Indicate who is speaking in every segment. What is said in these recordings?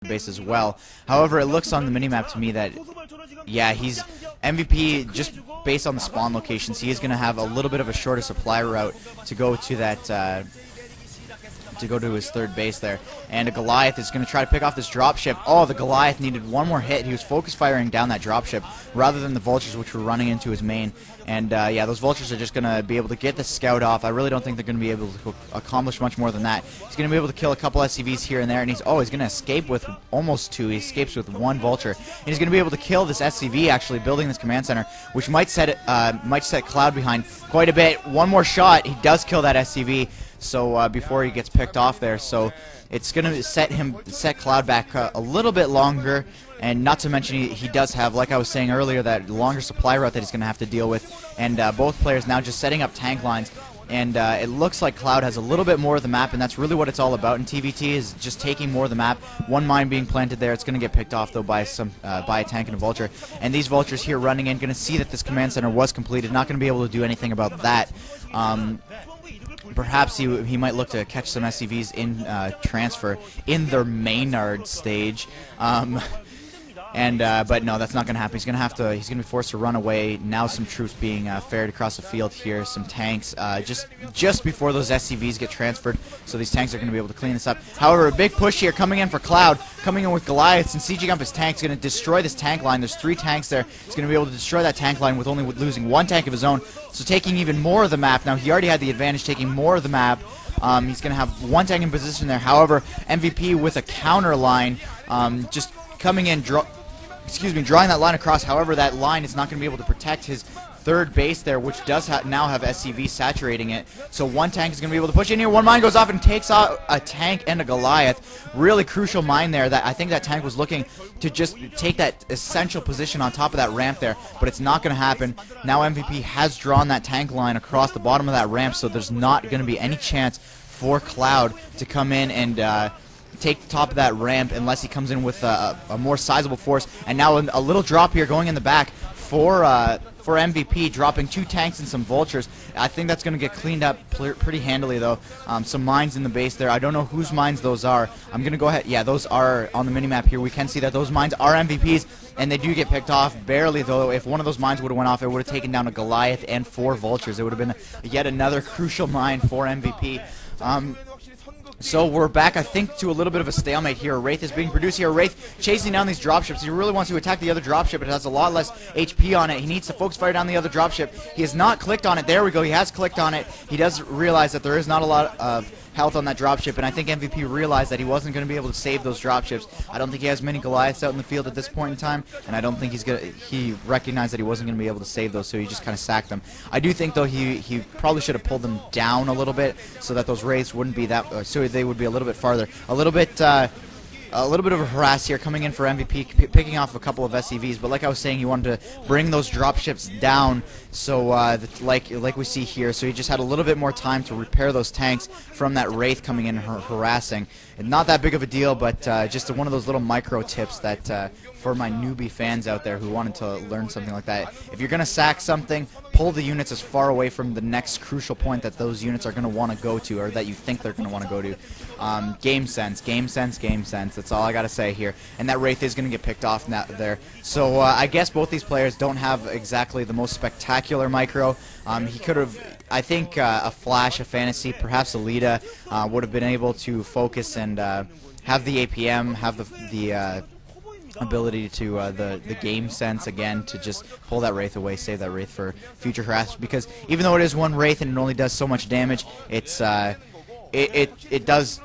Speaker 1: base as well. However, it looks on the minimap to me that, yeah, he's MVP just based on the spawn locations. He is going to have a little bit of a shorter supply route to go to that. To go to his third base there, and a Goliath is going to try to pick off this dropship. Oh, the Goliath needed one more hit. He was focus firing down that dropship rather than the vultures, which were running into his main. And yeah, those vultures are just going to be able to get the scout off. I really don't think they're going to be able to accomplish much more than that. He's going to be able to kill a couple SCVs here and there, and he's going to escape with almost two. He escapes with one vulture, and he's going to be able to kill this SCV actually building this command center, which might set Cloud behind quite a bit. One more shot, he does kill that SCV. So before he gets picked off there, so it's going to set Cloud back a little bit longer, and not to mention he does have, like I was saying earlier, that longer supply route that he's going to have to deal with, and both players now just setting up tank lines, and it looks like Cloud has a little bit more of the map, and that's really what it's all about in TVT, is just taking more of the map. One mine being planted there, it's going to get picked off though by a tank and a vulture, and these vultures here running in, going to see that this command center was completed, not going to be able to do anything about that. Perhaps he might look to catch some SCVs in transfer in their Maynard stage, but no, that's not going to happen. He's going to be forced to run away. Now some troops being ferried across the field here, some tanks just before those SCVs get transferred. So these tanks are going to be able to clean this up. However, a big push here coming in for Cloud, coming in with Goliaths, and sieging up his tanks, going to destroy this tank line. There's 3 tanks there. He's going to be able to destroy that tank line with only losing 1 tank of his own. So taking even more of the map. Now he already had the advantage taking more of the map. He's going to have 1 tank in position there. However, MVP with a counter line, just coming in, drawing that line across. However, that line is not going to be able to protect his third base there, which does now have SCV saturating it. So 1 tank is going to be able to push in here. 1 mine goes off and takes out a tank and a Goliath. Really crucial mine there. That I think that tank was looking to just take that essential position on top of that ramp there, but it's not going to happen. Now MVP has drawn that tank line across the bottom of that ramp, so there's not going to be any chance for Cloud to come in and take the top of that ramp unless he comes in with a more sizable force. And now a little drop here going in the back for MVP, dropping 2 tanks and some vultures. I think that's going to get cleaned up pretty handily though. Some mines in the base there. I don't know whose mines those are. I'm going to go ahead. Yeah, those are on the minimap here. We can see that those mines are MVPs, and they do get picked off barely though. If one of those mines would have went off, it would have taken down a Goliath and 4 vultures. It would have been yet another crucial mine for MVP. So we're back, I think, to a little bit of a stalemate here. Wraith is being produced here. Wraith chasing down these dropships. He really wants to attack the other dropship. It has a lot less HP on it. He needs to focus fire down the other dropship. He has not clicked on it. There we go. He has clicked on it. He does realize that there is not a lot of health on that dropship, and I think MVP realized that he wasn't going to be able to save those dropships. I don't think he has many Goliaths out in the field at this point in time, and I don't think he recognized that he wasn't going to be able to save those, so he just kind of sacked them. I do think, though, he probably should have pulled them down a little bit so that those Wraiths wouldn't be that, so they would be a little bit farther. A little bit of a harass here coming in for MVP, picking off a couple of SCVs, but like I was saying, he wanted to bring those dropships down, so like we see here, so he just had a little bit more time to repair those tanks from that Wraith coming in and harassing. And not that big of a deal, but just one of those little micro tips that for my newbie fans out there who wanted to learn something like that. If you're going to sack something, pull the units as far away from the next crucial point that those units are going to want to go to, or that you think they're going to want to go to. Game sense, game sense, game sense. That's all I got to say here. And that Wraith is going to get picked off there. So I guess both these players don't have exactly the most spectacular micro. He could have, I think, a Flash, a Fantasy, perhaps a Lita would have been able to focus and have the APM, have the ability to the game sense again to just pull that Wraith away, save that Wraith for future harass. Because even though it is one Wraith and it only does so much damage, it's it does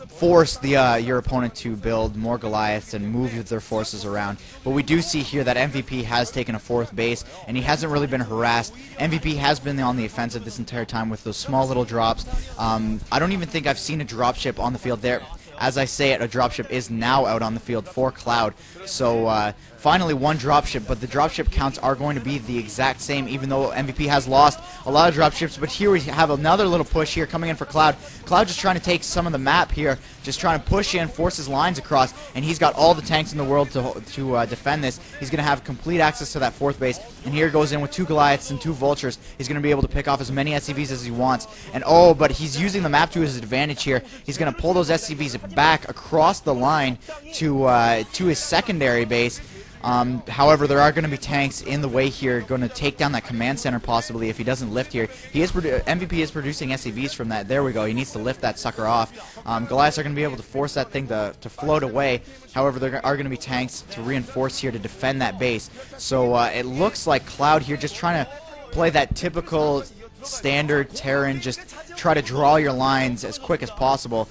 Speaker 1: force your opponent to build more Goliaths and move their forces around. But we do see here that MVP has taken a 4th base, and he hasn't really been harassed. MVP has been on the offensive this entire time with those small little drops. I don't even think I've seen a dropship on the field there. As I say it, a dropship is now out on the field for Cloud. So finally 1 dropship, but the dropship counts are going to be the exact same, even though MVP has lost a lot of dropships. But here we have another little push here coming in for Cloud. Cloud just trying to take some of the map here, just trying to push in, force his lines across, and he's got all the tanks in the world to defend this. He's going to have complete access to that 4th base, and here goes in with 2 Goliaths and 2 Vultures. He's going to be able to pick off as many SCVs as he wants, and oh, but he's using the map to his advantage here. He's going to pull those SCVs back across the line to his secondary base. However, there are going to be tanks in the way here, going to take down that command center possibly if he doesn't lift here. MVP is producing SCVs from that. There we go. He needs to lift that sucker off. Goliaths are going to be able to force that thing to float away. However, there are going to be tanks to reinforce here to defend that base. So it looks like Cloud here just trying to play that typical standard Terran, just try to draw your lines as quick as possible.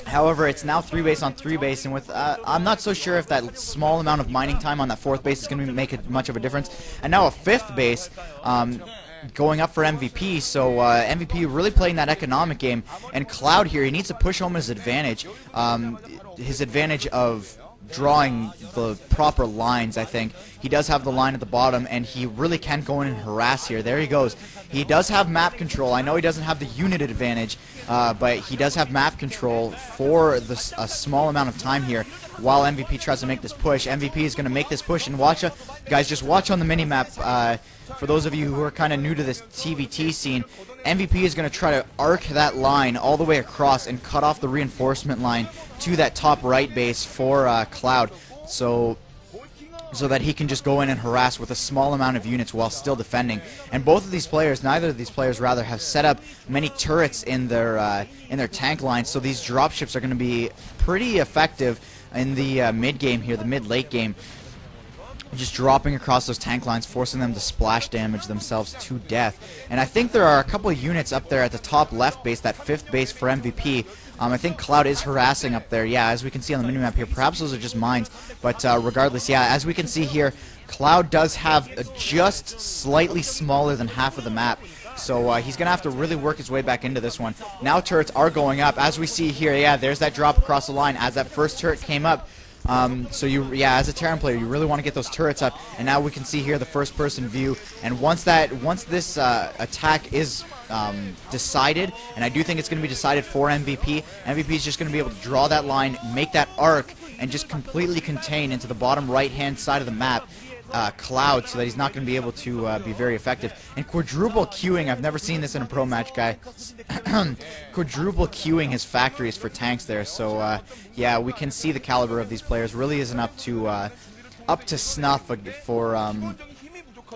Speaker 1: However, it's now 3 base on 3 base, and with I'm not so sure if that small amount of mining time on that 4th base is going to make much of a difference. And now a 5th base going up for MVP, so MVP really playing that economic game. And Cloud here, he needs to push home his advantage of drawing the proper lines. I think he does have the line at the bottom, and he really can go in and harass here. There he goes. He does have map control. I know he doesn't have the unit advantage, but he does have map control for a small amount of time here while MVP tries to make this push. MVP is going to make this push, and watch, guys, just watch on the mini-map. For those of you who are kind of new to this TVT scene, MVP is going to try to arc that line all the way across and cut off the reinforcement line to that top right base for Cloud, so that he can just go in and harass with a small amount of units while still defending. And both of these players, neither of these players rather, have set up many turrets in their tank lines, so these dropships are going to be pretty effective in the mid-game here, the mid-late game. Just dropping across those tank lines, forcing them to splash damage themselves to death. And I think there are a couple of units up there at the top left base, that 5th base for MVP. I think Cloud is harassing up there. Yeah, as we can see on the minimap here, perhaps those are just mines. But regardless, yeah, as we can see here, Cloud does have just slightly smaller than half of the map. So he's going to have to really work his way back into this one. Now turrets are going up. As we see here, yeah, there's that drop across the line as that first turret came up. So as a Terran player, you really want to get those turrets up, and now we can see here the first-person view. And once this attack is decided, and I do think it's going to be decided for MVP, MVP is just going to be able to draw that line, make that arc, and just completely contain into the bottom right-hand side of the map Cloud, so that he's not going to be able to be very effective. And quadruple queuing, I've never seen this in a pro match, guy. Quadruple queuing his factories for tanks there, so yeah, we can see the caliber of these players really isn't up to snuff for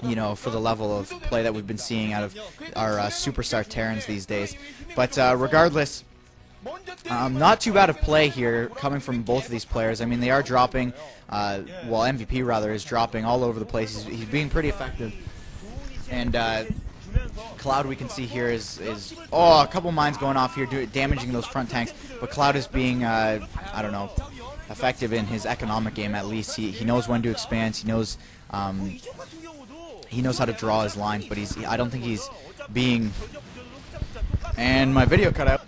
Speaker 1: you know, for the level of play that we've been seeing out of our superstar Terrans these days. But regardless, not too bad of play here coming from both of these players. I mean, they are dropping, well, MVP rather is dropping all over the place. He's being pretty effective. And Cloud, we can see here, is a couple mines going off here, damaging those front tanks. But Cloud is being, I don't know, effective in his economic game at least. He knows when to expand. He knows how to draw his lines. But I don't think he's being. And my video cut out.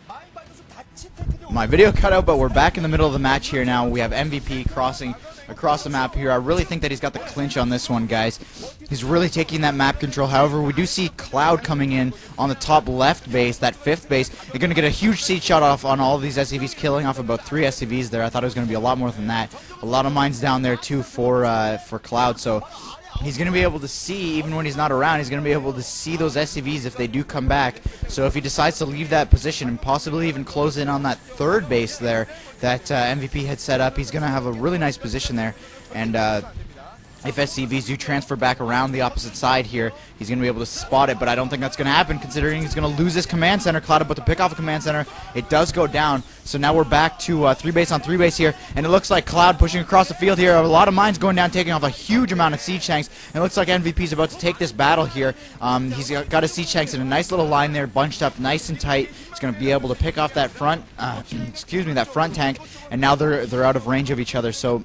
Speaker 1: But we're back in the middle of the match here now. We have MVP crossing across the map here. I really think that he's got the clinch on this one, guys. He's really taking that map control. However, we do see Cloud coming in on the top left base, that 5th base. They're going to get a huge siege shot off on all of these SCVs, killing off about 3 SCVs there. I thought it was going to be a lot more than that. A lot of mines down there, too, for Cloud. So he's going to be able to see, even when he's not around, he's going to be able to see those SCVs if they do come back. So if he decides to leave that position and possibly even close in on that 3rd base there that MVP had set up, he's going to have a really nice position there. And if SCVs do transfer back around the opposite side here, he's going to be able to spot it, but I don't think that's going to happen considering he's going to lose his command center. Cloud about to pick off a command center. It does go down, so now we're back to 3 base on 3 base here, and it looks like Cloud pushing across the field here. A lot of mines going down, taking off a huge amount of siege tanks, and it looks like MVP's about to take this battle here. He's got his siege tanks in a nice little line there, bunched up nice and tight. He's going to be able to pick off that front, that front tank, and now they're out of range of each other, so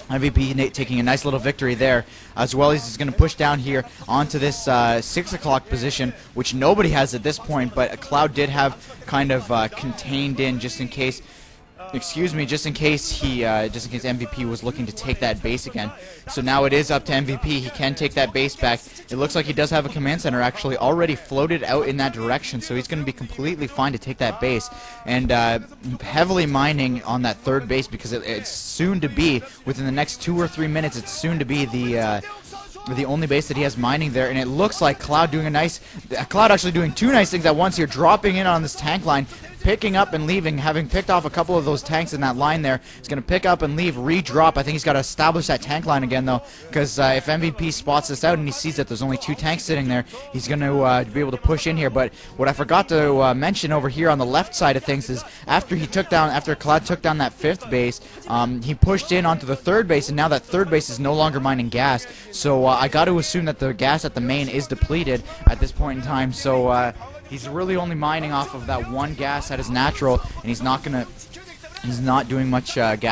Speaker 1: MVP taking a nice little victory there, as well as he's going to push down here onto this 6 o'clock position, which nobody has at this point, but Cloud did have kind of contained in just in case excuse me, just in case MVP was looking to take that base again. So now it is up to MVP. He can take that base back. It looks like he does have a command center actually already floated out in that direction, so he's going to be completely fine to take that base. And heavily mining on that third base because it's soon to be, within the next 2 or 3 minutes, it's soon to be the only base that he has mining there. And it looks like Cloud actually doing two nice things at once here, dropping in on this tank line, picking up and leaving, having picked off a couple of those tanks in that line there. He's going to pick up and leave, re-drop. I think he's got to establish that tank line again, though, because if MVP spots this out and he sees that there's only 2 tanks sitting there, he's going to be able to push in here. But what I forgot to mention over here on the left side of things is after Cloud took down that 5th base, he pushed in onto the 3rd base, and now that 3rd base is no longer mining gas. So I got to assume that the gas at the main is depleted at this point in time. So he's really only mining off of that 1 gas that is natural, and he's not doing much gas.